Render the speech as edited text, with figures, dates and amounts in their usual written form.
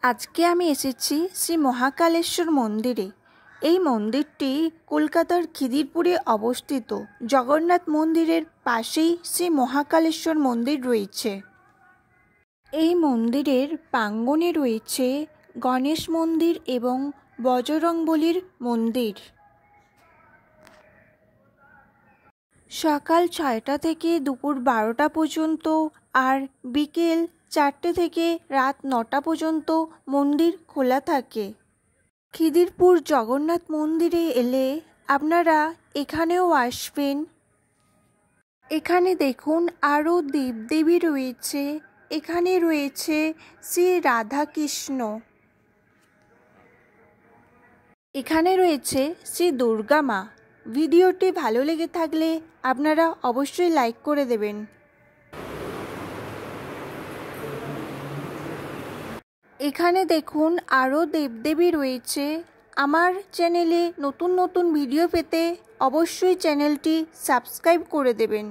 আজকে আমি এসেছি শ্রী মহাকালেশ্বর মন্দিরে। এই মন্দিরটি কলকাতার খিদিরপুরে অবস্থিত। জগন্নাথ মন্দিরের পাশেই শ্রী মহাকালেশ্বর মন্দির রয়েছে। এই মন্দিরের প্রাঙ্গণে রয়েছে গণেশ মন্দির এবং বজরংবলীর মন্দির। সকাল 6টা থেকে দুপুর 12টা পর্যন্ত আর বিকেল 4টে থেকে রাত 9টা পর্যন্ত মন্দির খোলা থাকে। খিদিরপুর জগন্নাথ মন্দিরে এলে আপনারা এখানেও আসবেন। এখানে দেখুন আরও দেবদেবী রয়েছে। এখানে রয়েছে শ্রী রাধাকৃষ্ণ, এখানে রয়েছে শ্রী দুর্গা মা। ভিডিওটি ভালো লেগে থাকলে আপনারা অবশ্যই লাইক করে দেবেন। এখানে দেখুন আরও দেবদেবী রয়েছে। আমার চ্যানেলে নতুন নতুন ভিডিও পেতে অবশ্যই চ্যানেলটি সাবস্ক্রাইব করে দেবেন।